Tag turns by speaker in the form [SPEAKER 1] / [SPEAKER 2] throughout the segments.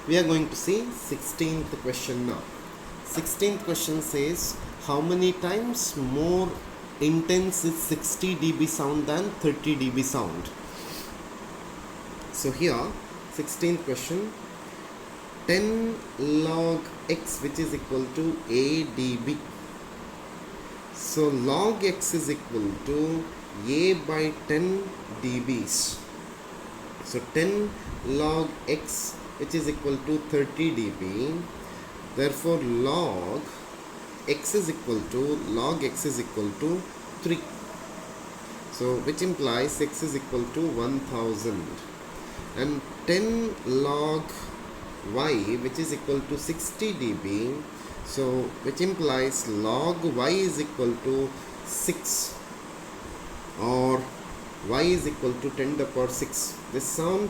[SPEAKER 1] We are going to see 16th question now. 16th question says, how many times more intense is 60 dB sound than 30 dB sound? So here, 16th question, 10 log x, which is equal to a dB. So log x is equal to a by 10 dBs. So 10 log x, which is equal to 30 dB. Therefore log x is equal to 3. So which implies x is equal to 1000. And 10 log y, which is equal to 60 dB. So which implies log y is equal to 6, or y is equal to 10 to the power 6. This sound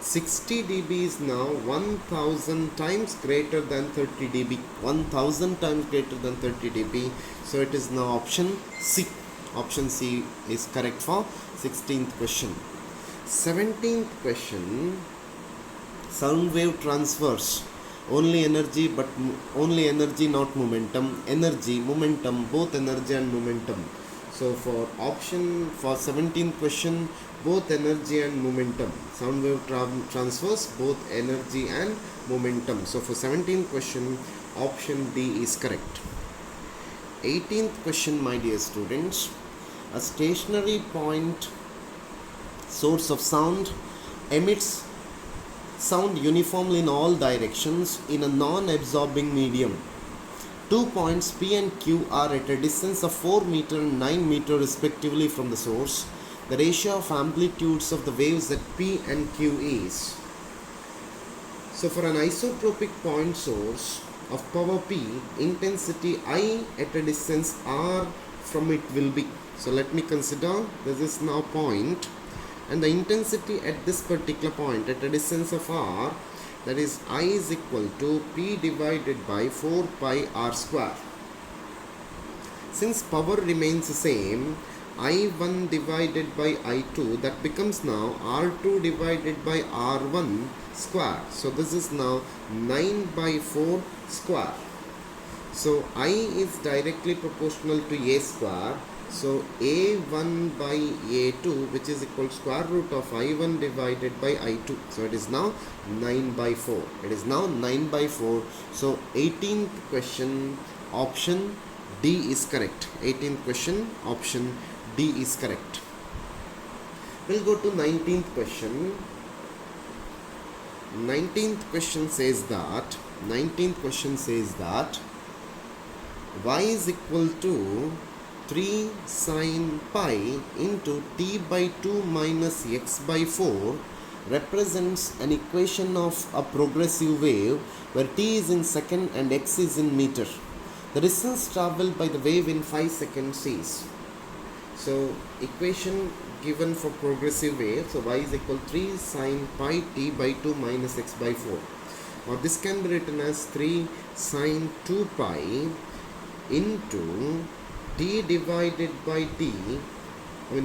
[SPEAKER 1] 60 dB is now 1000 times greater than 30 dB. 1000 times greater than 30 dB. So it is now option C. Option C is correct for 16th question. 17th question, sound wave transfers only energy, but only energy, not momentum. Energy, momentum, both energy and momentum. So for option for 17th question, both energy and momentum. Sound wave transfers both energy and momentum. So for 17th question, option D is correct. 18th question, my dear students, a stationary point source of sound emits sound uniformly in all directions in a non-absorbing medium. 2 points P and Q are at a distance of 4 meter and 9 meter respectively from the source. The ratio of amplitudes of the waves at P and Q is. So for an isotropic point source of power P, intensity I at a distance R from it will be. So let me consider this is now point, and the intensity at this particular point at a distance of R, that is I is equal to P divided by 4 pi R square. Since power remains the same, I1 divided by I2, that becomes now R2 divided by R1 square. So this is now 9 by 4 square. So I is directly proportional to A square. So A1 by A2, which is equal to square root of I1 divided by I2. So it is now 9 by 4. It is now 9 by 4. So 18th question, option D is correct. 18th question, option D is correct. We'll go to 19th question. 19th question says that y is equal to 3 sine pi into t by 2 minus x by 4 represents an equation of a progressive wave where t is in second and x is in meter. The distance travelled by the wave in 5 seconds is. So equation given for progressive wave, so y is equal to 3 sine pi t by 2 minus x by 4. Now this can be written as 3 sine 2 pi into t divided by t,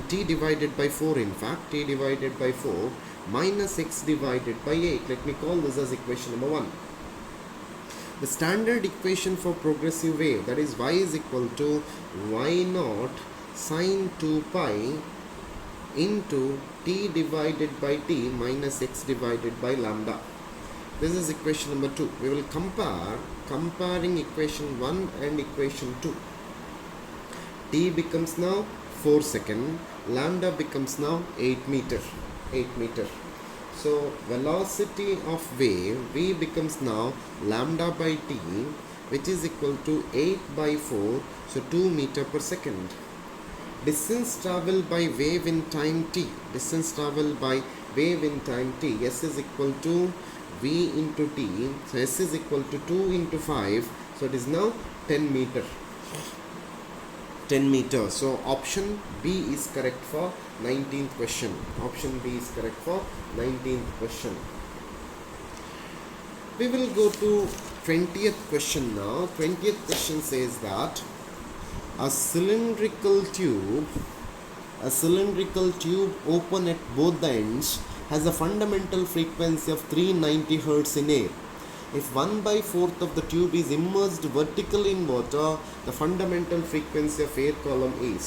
[SPEAKER 1] t divided by 4 in fact, t divided by 4 minus x divided by 8. Let me call this as equation number 1. The standard equation for progressive wave, that is y is equal to y naught sine 2 pi into t divided by t minus x divided by lambda. This is equation number 2. We will comparing equation 1 and equation 2. T becomes now 4 second, lambda becomes now 8 meter. So velocity of wave V becomes now lambda by t, which is equal to 8 by 4, so 2 meter per second. Distance travelled by wave in time t, s is equal to v into t, so s is equal to 2 into 5, so it is now 10 meter. So option B is correct for 19th question. Option B is correct for 19th question. We will go to 20th question now. 20th question says that a cylindrical tube open at both the ends has a fundamental frequency of 390 Hz in air. If 1/4 of the tube is immersed vertically in water, the fundamental frequency of air column is.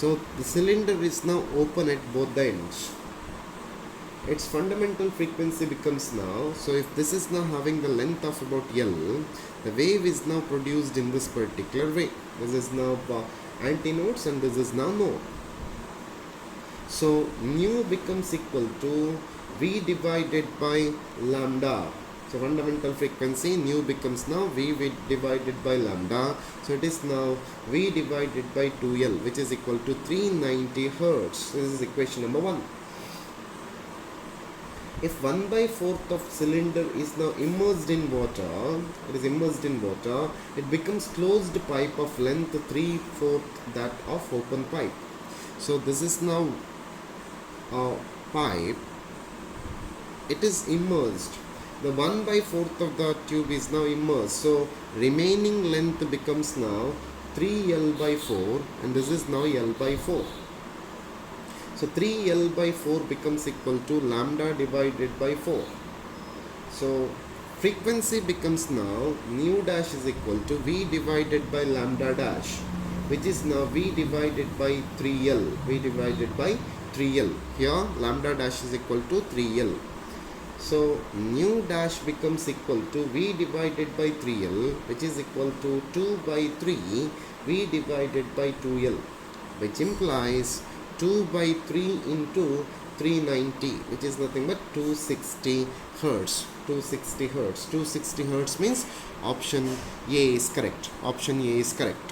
[SPEAKER 1] So the cylinder is now open at both the ends. Its fundamental frequency becomes now, so if this is now having the length of about L, the wave is now produced in this particular way. This is now antinodes and this is now node. So nu becomes equal to V divided by lambda. So fundamental frequency nu becomes now V divided by lambda. So it is now V divided by 2L, which is equal to 390 Hertz. This is equation number 1. If 1/4 of cylinder is now immersed in water, it becomes closed pipe of length 3/4 that of open pipe. So this is now a pipe. It is immersed. The 1/4 of the tube is now immersed. So remaining length becomes now 3L/4, and this is now L/4. So 3L/4 becomes equal to lambda divided by 4. So frequency becomes now nu dash is equal to V divided by lambda dash, which is now V divided by 3L. V divided by 3L. Here lambda dash is equal to 3L. So nu dash becomes equal to V divided by 3L, which is equal to 2/3 V divided by 2L, which implies 2/3 into 390, which is nothing but 260 Hertz. 260 Hertz. 260 Hertz means option A is correct. Option A is correct.